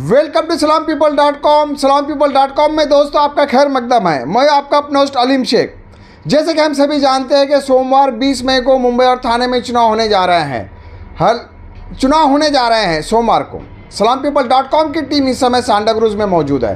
Welcome to salampeople.com। salampeople.com में दोस्तों आपका खैर मकदम है। मैं आपका अपना होस्ट अलीम शेख। जैसे कि हम सभी जानते हैं कि सोमवार 20 मई को मुंबई और थाने में चुनाव होने जा रहे हैं सोमवार को। salampeople.com की टीम इस समय सांता क्रूज में मौजूद है।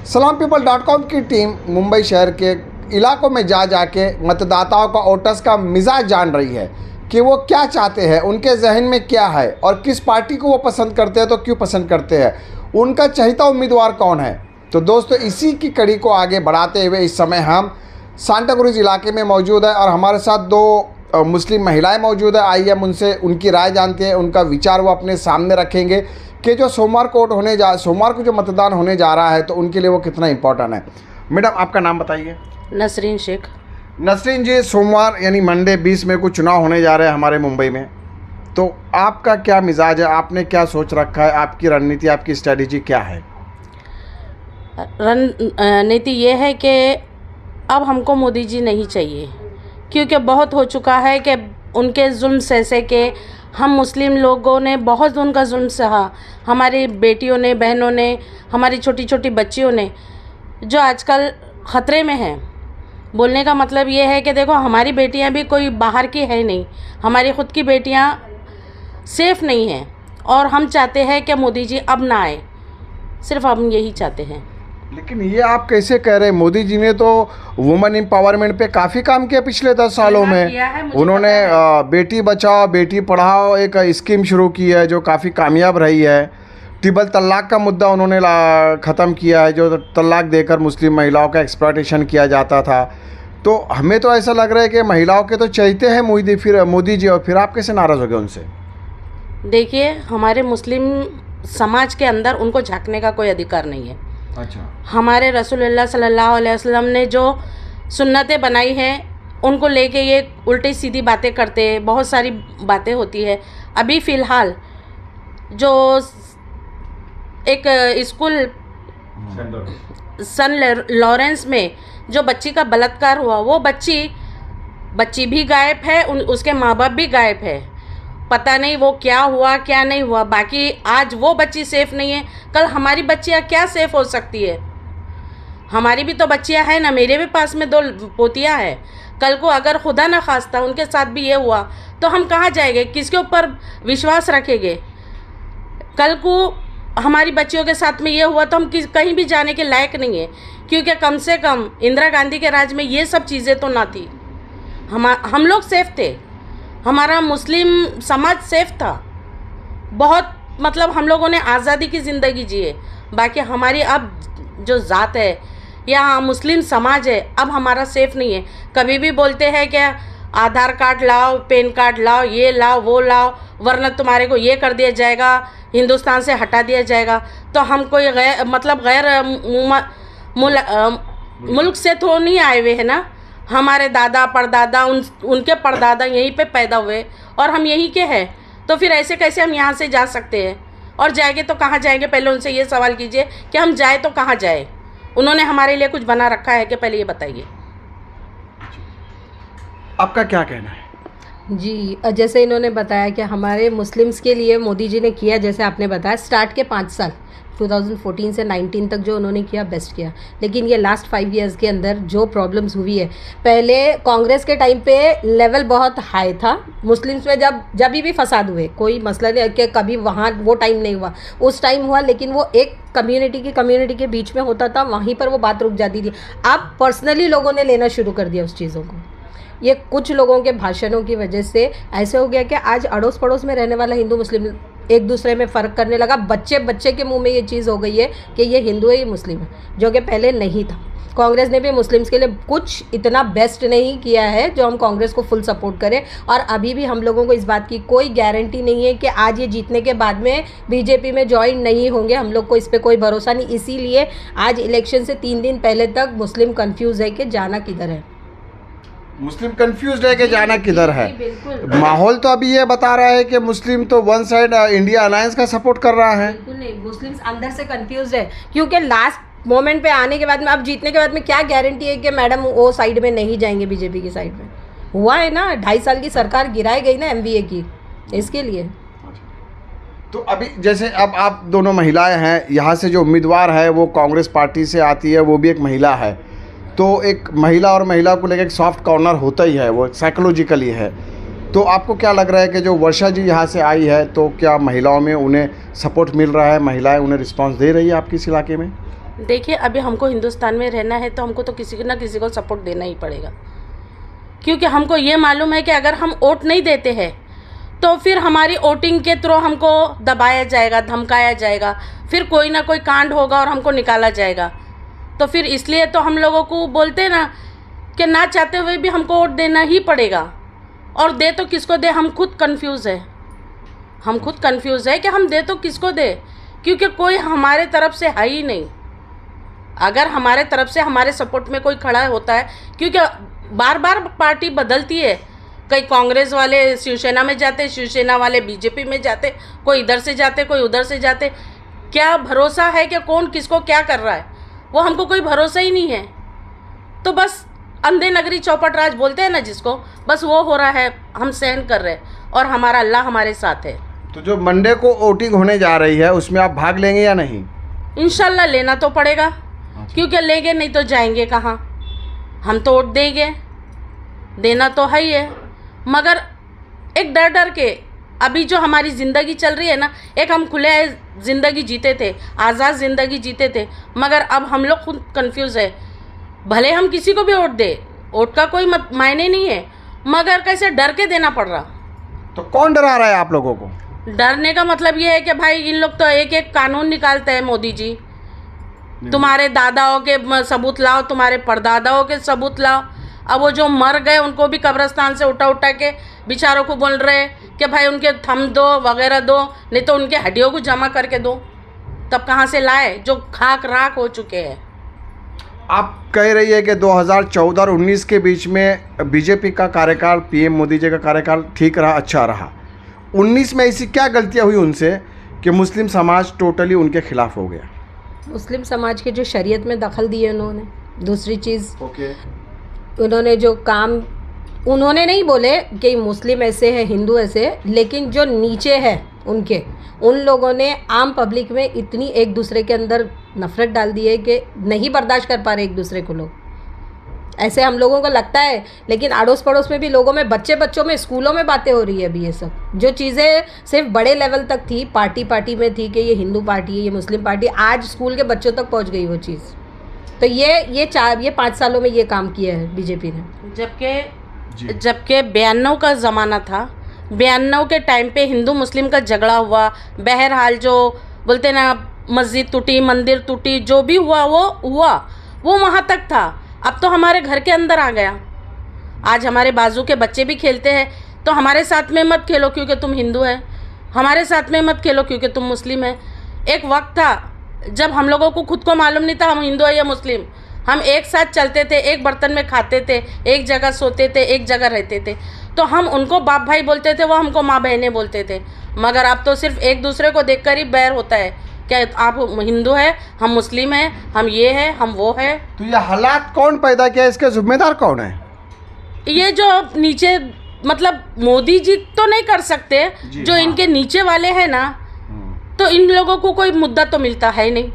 salampeople.com की टीम मुंबई शहर के इलाकों में जाके मतदाताओं का वोटर्स का मिजाज जान रही है कि वो क्या चाहते हैं, उनके जहन में क्या है और किस पार्टी को वो पसंद करते हैं, तो क्यों पसंद करते हैं, उनका चहेता उम्मीदवार कौन है। तो दोस्तों इसी की कड़ी को आगे बढ़ाते हुए इस समय हम सांता क्रूज इलाके में मौजूद है और हमारे साथ दो मुस्लिम महिलाएं मौजूद है। आइए हम उनसे उनकी राय जानते हैं, उनका विचार वो अपने सामने रखेंगे कि जो सोमवार को जो मतदान होने जा रहा है तो उनके लिए वो कितना इम्पोर्टेंट है। मैडम आपका नाम बताइए। नसरीन शेख। नसरीन जी, सोमवार यानी मंडे 20 मई को चुनाव होने जा रहे हैं हमारे मुंबई में, तो आपका क्या मिजाज है, आपने क्या सोच रखा है, आपकी रणनीति, आपकी स्ट्रेटजी क्या है? रणनीति ये है कि अब हमको मोदी जी नहीं चाहिए, क्योंकि बहुत हो चुका है कि उनके जुल्म सह के हम मुस्लिम लोगों ने बहुत उनका जुल्म सहा। हमारी बेटियों ने, बहनों ने, हमारी छोटी छोटी बच्चियों ने, जो आजकल ख़तरे में हैं। बोलने का मतलब ये है कि देखो, हमारी बेटियां भी कोई बाहर की है नहीं, हमारी ख़ुद की बेटियां सेफ़ नहीं हैं और हम चाहते हैं कि मोदी जी अब ना आए, सिर्फ हम यही चाहते हैं। लेकिन ये आप कैसे कह रहे हैं? मोदी जी ने तो वुमेन एम्पावरमेंट पे काफ़ी काम किया पिछले 10 सालों में। उन्होंने बेटी बचाओ बेटी पढ़ाओ एक स्कीम शुरू की है जो काफ़ी कामयाब रही है। ट्रिपल तलाक का मुद्दा उन्होंने ख़त्म किया है, जो तलाक देकर मुस्लिम महिलाओं का एक्सप्लॉयटेशन किया जाता था। तो हमें तो ऐसा लग रहा है कि महिलाओं के तो चाहते हैं मोदी जी, और फिर आप कैसे नाराज़ हो गए उनसे? देखिए, हमारे मुस्लिम समाज के अंदर उनको झांकने का कोई अधिकार नहीं है। अच्छा। हमारे रसूलुल्लाह सल्लल्लाहु अलैहि वसल्लम ने जो सुन्नतें बनाई हैं उनको लेके ये उल्टी सीधी बातें करते हैं, बहुत सारी बातें होती है। अभी फ़िलहाल जो एक स्कूल सन लॉरेंस में जो बच्ची का बलात्कार हुआ, वो बच्ची भी गायब है, उसके माँ बाप भी गायब है। पता नहीं वो क्या हुआ क्या नहीं हुआ। बाकी आज वो बच्ची सेफ़ नहीं है, कल हमारी बच्चियाँ क्या सेफ़ हो सकती है? हमारी भी तो बच्चियाँ हैं ना, मेरे भी पास में 2 पोतियाँ हैं। कल को अगर खुदा न खास्ता उनके साथ भी ये हुआ तो हम कहाँ जाएंगे, किसके ऊपर विश्वास रखेंगे? कल को हमारी बच्चियों के साथ में ये हुआ तो हम कहीं भी जाने के लायक नहीं है, क्योंकि कम से कम इंदिरा गांधी के राज में ये सब चीज़ें तो ना थी। हम लोग सेफ थे, हमारा मुस्लिम समाज सेफ था बहुत, मतलब हम लोगों ने आज़ादी की ज़िंदगी जिए। बाकी हमारी अब जो ज़ात है या मुस्लिम समाज है, अब हमारा सेफ नहीं है। कभी भी बोलते हैं कि आधार कार्ड लाओ, पैन कार्ड लाओ, ये लाओ वो लाओ, वरना तुम्हारे को ये कर दिया जाएगा, हिंदुस्तान से हटा दिया जाएगा। तो हम कोई गैर मुल्क से तो नहीं आए हुए हैं ना। हमारे दादा परदादा उनके परदादा यहीं पे पैदा हुए और हम यहीं के हैं, तो फिर ऐसे कैसे हम यहाँ से जा सकते हैं? और जाएंगे तो कहाँ जाएंगे? पहले उनसे ये सवाल कीजिए कि हम जाए तो कहाँ जाए। उन्होंने हमारे लिए कुछ बना रखा है कि पहले ये बताइए। आपका क्या कहना है? जी, जैसे इन्होंने बताया कि हमारे मुस्लिम्स के लिए मोदी जी ने किया, जैसे आपने बताया स्टार्ट के 5 साल 2014 से 19 तक जो उन्होंने किया बेस्ट किया। लेकिन ये लास्ट 5 इयर्स के अंदर जो प्रॉब्लम्स हुई है, पहले कांग्रेस के टाइम पे लेवल बहुत हाई था मुस्लिम्स में, जब भी फसाद हुए कोई मसला नहीं कि कभी वहाँ वो टाइम नहीं हुआ, उस टाइम हुआ, लेकिन वो एक कम्युनिटी के बीच में होता था, वहीं पर वो बात रुक जाती थी। अब पर्सनली लोगों ने लेना शुरू कर दिया उस चीज़ों को। ये कुछ लोगों के भाषणों की वजह से ऐसे हो गया कि आज अड़ोस पड़ोस में रहने वाला हिंदू मुस्लिम एक दूसरे में फ़र्क करने लगा। बच्चे के मुंह में ये चीज़ हो गई है कि ये हिंदू है ये मुस्लिम है, जो कि पहले नहीं था। कांग्रेस ने भी मुस्लिम्स के लिए कुछ इतना बेस्ट नहीं किया है जो हम कांग्रेस को फुल सपोर्ट करें। और अभी भी हम लोगों को इस बात की कोई गारंटी नहीं है कि आज ये जीतने के बाद में बीजेपी में ज्वाइन नहीं होंगे। हम लोग को इस पर कोई भरोसा नहीं, इसीलिए आज इलेक्शन से 3 दिन पहले तक मुस्लिम कन्फ्यूज़ है कि जाना किधर है। मुस्लिम कंफ्यूज है कि जाना किधर है। माहौल तो अभी ये बता रहा है कि मुस्लिम तो वन साइड इंडिया अलायंस का सपोर्ट कर रहा है। बिल्कुल नहीं, मुस्लिम्स अंदर से कंफ्यूज है, क्योंकि लास्ट मोमेंट पे आने के बाद में, अब जीतने के बाद में क्या गारंटी है कि मैडम वो साइड में नहीं जाएंगे, बीजेपी की साइड में। हुआ है ना, 2.5 साल की सरकार गिराई गई ना एमवीए की, इसके लिए। तो अभी जैसे अब आप दोनों महिलाएं हैं, यहाँ से जो उम्मीदवार है वो कांग्रेस पार्टी से आती है, वो भी एक महिला है, तो एक महिला और महिला को लेकर एक सॉफ्ट कॉर्नर होता ही है, वो साइकोलॉजिकली है। तो आपको क्या लग रहा है कि जो वर्षा जी यहाँ से आई है, तो क्या महिलाओं में उन्हें सपोर्ट मिल रहा है, महिलाएं उन्हें रिस्पांस दे रही है आपकी इस इलाके में? देखिए, अभी हमको हिंदुस्तान में रहना है तो हमको तो किसी ना किसी को सपोर्ट देना ही पड़ेगा, क्योंकि हमको ये मालूम है कि अगर हम वोट नहीं देते हैं तो फिर हमारी वोटिंग के थ्रू हमको दबाया जाएगा, धमकाया जाएगा, फिर कोई ना कोई कांड होगा और हमको निकाला जाएगा। तो फिर इसलिए तो हम लोगों को बोलते हैं ना कि ना चाहते हुए भी हमको वोट देना ही पड़ेगा, और दे तो किसको दे, हम खुद कंफ्यूज है। हम खुद कंफ्यूज है कि हम दे तो किसको दे, क्योंकि कोई हमारे तरफ से है ही नहीं। अगर हमारे तरफ से हमारे सपोर्ट में कोई खड़ा होता है, क्योंकि बार बार पार्टी बदलती है, कई कांग्रेस वाले शिवसेना में जाते, शिवसेना वाले बीजेपी में जाते, कोई इधर से जाते, कोई उधर से जाते। क्या भरोसा है कि कौन किसको क्या कर रहा है, वो हमको कोई भरोसा ही नहीं है। तो बस अंधे नगरी चौपट राज बोलते हैं ना जिसको, बस वो हो रहा है, हम सहन कर रहे हैं और हमारा अल्लाह हमारे साथ है। तो जो मंडे को वोटिंग होने जा रही है उसमें आप भाग लेंगे या नहीं? इंशाल्लाह लेना तो पड़ेगा, क्योंकि लेंगे नहीं तो जाएंगे कहाँ। हम तो वोट देंगे, देना तो है ही है, मगर एक डर डर के। अभी जो हमारी ज़िंदगी चल रही है ना, एक हम खुले ज़िंदगी जीते थे, आज़ाद ज़िंदगी जीते थे, मगर अब हम लोग खुद कंफ्यूज है। भले हम किसी को भी वोट दे, वोट का कोई मायने नहीं है, मगर कैसे डर के देना पड़ रहा। तो कौन डरा रहा है आप लोगों को? डरने का मतलब ये है कि भाई इन लोग तो एक एक कानून निकालते हैं। मोदी जी, तुम्हारे दादाओं के सबूत लाओ, तुम्हारे परदादाओं के सबूत लाओ। अब वो जो मर गए उनको भी कब्रिस्तान से उठा उठा के बेचारों को बोल रहे हैं कि भाई उनके थम दो वगैरह दो, नहीं तो उनके हड्डियों को जमा करके दो। तब कहाँ से लाए जो खाक राख हो चुके हैं। आप कह रही है कि 2014 और 19 के बीच में बीजेपी का कार्यकाल, पीएम मोदी जी का कार्यकाल ठीक रहा, अच्छा रहा। 19 में ऐसी क्या गलतियां हुई उनसे कि मुस्लिम समाज टोटली उनके खिलाफ हो गया? मुस्लिम समाज के जो शरीयत में दखल दिए उन्होंने, दूसरी चीज़ ओके, उन्होंने जो काम, उन्होंने नहीं बोले कि मुस्लिम ऐसे हैं, हिंदू ऐसे है, लेकिन जो नीचे है उनके, उन लोगों ने आम पब्लिक में इतनी एक दूसरे के अंदर नफरत डाल दी है कि नहीं बर्दाश्त कर पा रहे एक दूसरे को लोग। ऐसे हम लोगों को लगता है, लेकिन अड़ोस पड़ोस में भी लोगों में, बच्चों में, स्कूलों में बातें हो रही है अभी। ये सब जो चीज़ें सिर्फ बड़े लेवल तक थी, पार्टी में थी कि ये हिंदू पार्टी है, ये मुस्लिम पार्टी, आज स्कूल के बच्चों तक पहुंच गई वो चीज़। तो ये 5 सालों में ये काम किया है बीजेपी ने। जबकि 92 का ज़माना था, 92 के टाइम पे हिंदू मुस्लिम का झगड़ा हुआ, बहरहाल जो बोलते ना मस्जिद टूटी, मंदिर टूटी, जो भी हुआ वो वहाँ तक था। अब तो हमारे घर के अंदर आ गया। आज हमारे बाजू के बच्चे भी खेलते हैं तो हमारे साथ में मत खेलो क्योंकि तुम हिंदू है, हमारे साथ में मत खेलो क्योंकि तुम मुस्लिम है। एक वक्त था जब हम लोगों को खुद को मालूम नहीं था हम हिंदू है या मुस्लिम। हम एक साथ चलते थे, एक बर्तन में खाते थे, एक जगह सोते थे, एक जगह रहते थे। तो हम उनको बाप भाई बोलते थे, वो हमको माँ बहनें बोलते थे। मगर अब तो सिर्फ एक दूसरे को देखकर ही बैर होता है, क्या आप हिंदू है, हम मुस्लिम हैं, हम ये है, हम वो है। तो ये हालात कौन पैदा किया, इसके जिम्मेदार कौन है? ये जो नीचे, मतलब मोदी जी तो नहीं कर सकते, जो हाँ। इनके नीचे वाले हैं ना, तो इन लोगों को कोई मुद्दा तो मिलता है नहीं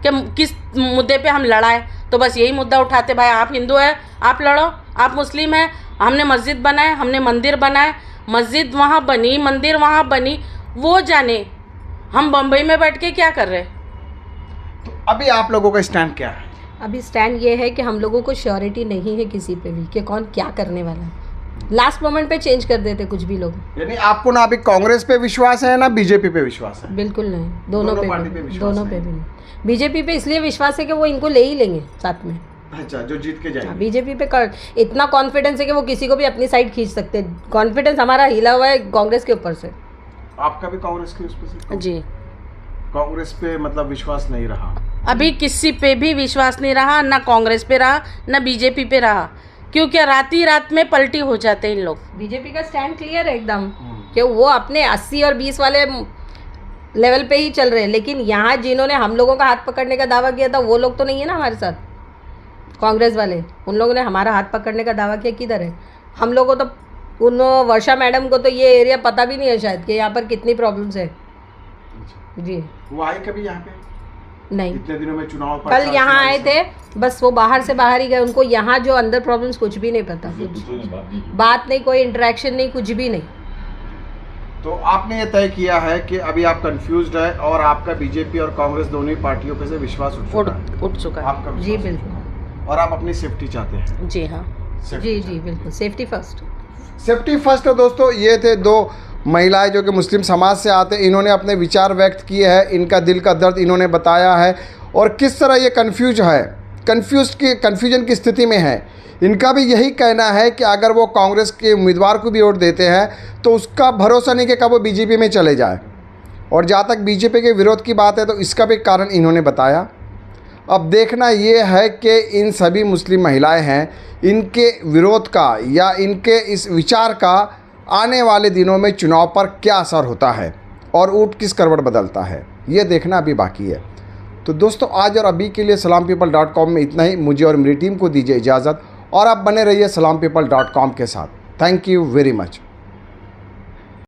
कि किस मुद्दे पे हम लड़ाए। तो बस यही मुद्दा उठाते, भाई आप हिंदू है आप लड़ो, आप मुस्लिम है, हमने मस्जिद बनाए, हमने मंदिर बनाए, मस्जिद वहाँ बनी, मंदिर वहाँ बनी, वो जाने हम बम्बई में बैठ के क्या कर रहे हैं। तो अभी आप लोगों का स्टैंड क्या है? अभी स्टैंड ये है कि हम लोगों को श्योरिटी नहीं है किसी पे भी कि कौन क्या करने वाला है। लास्ट मोमेंट पे चेंज कर देते कुछ भी लोग। यानी आपको ना अभी कांग्रेस पे विश्वास है ना बीजेपी पे विश्वास है? बिल्कुल नहीं, दोनों पे पार्टी पे भी, विश्वास दोनों पे नहीं। भी नहीं। बीजेपी पे इसलिए विश्वास है कि वो इनको ले ही लेंगे साथ में। अच्छा, जो जीत के जाएंगे। बीजेपी पे इतना कॉन्फिडेंस है कि वो किसी को भी अपनी साइड खींच सकते हैं। कॉन्फिडेंस हमारा हिला हुआ है कांग्रेस के ऊपर से। आपका भी कांग्रेस के उस पे जी, कांग्रेस पे मतलब विश्वास नहीं रहा? अभी किसी पे भी विश्वास नहीं रहा, ना कांग्रेस पे रहा, ना बीजेपी पे रहा, क्योंकि रात में पलटी हो जाते हैं इन लोग। बीजेपी का स्टैंड क्लियर है एकदम कि वो अपने 80 और 20 वाले लेवल पे ही चल रहे हैं, लेकिन यहाँ जिन्होंने हम लोगों का हाथ पकड़ने का दावा किया था वो लोग तो नहीं है ना हमारे साथ, कांग्रेस वाले। उन लोगों ने हमारा हाथ पकड़ने का दावा किया, किधर है? हम लोगों को तो, उन वर्षा मैडम को तो ये एरिया पता भी नहीं है शायद कि यहाँ पर कितनी प्रॉब्लम्स है। जी। वो आए कभी यहाँ पे नहीं, इतने दिनों में चुनाव कल प्रचार यहाँ चुनाव आए सब? थे, बस वो बाहर से बाहर ही गए, उनको यहाँ जो अंदर प्रॉब्लम्स कुछ भी नहीं पता, कुछ बात नहीं, कोई इंटरेक्शन नहीं, कुछ भी नहीं। तो आपने ये तय किया है कि अभी आप कंफ्यूज्ड है और आपका बीजेपी और कांग्रेस दोनों ही पार्टियों पे से विश्वास उठ चुका है। आपका जी विश्वास बिल्कुल। और आप अपनी सेफ्टी चाहते हैं। जी हाँ। जी जी बिल्कुल, सेफ्टी फर्स्ट। Safety first. दोस्तों ये थे दो महिलाएं जो कि मुस्लिम समाज से आते हैं, इन्होंने अपने विचार व्यक्त किए हैं, इनका दिल का दर्द इन्होंने बताया है और किस तरह ये कन्फ्यूजन की स्थिति में है। इनका भी यही कहना है कि अगर वो कांग्रेस के उम्मीदवार को भी वोट देते हैं तो उसका भरोसा नहीं कि कब वो बीजेपी में चले जाए। और जहाँ तक बीजेपी के विरोध की बात है तो इसका भी कारण इन्होंने बताया। अब देखना ये है कि इन सभी मुस्लिम महिलाएं हैं, इनके विरोध का या इनके इस विचार का आने वाले दिनों में चुनाव पर क्या असर होता है और ऊँट किस करवट बदलता है, ये देखना अभी बाकी है। तो दोस्तों आज और अभी के लिए salampeople.com में इतना ही। मुझे और मेरी टीम को दीजिए इजाज़त और आप बने रहिए salampeople.com के साथ। Thank you very much.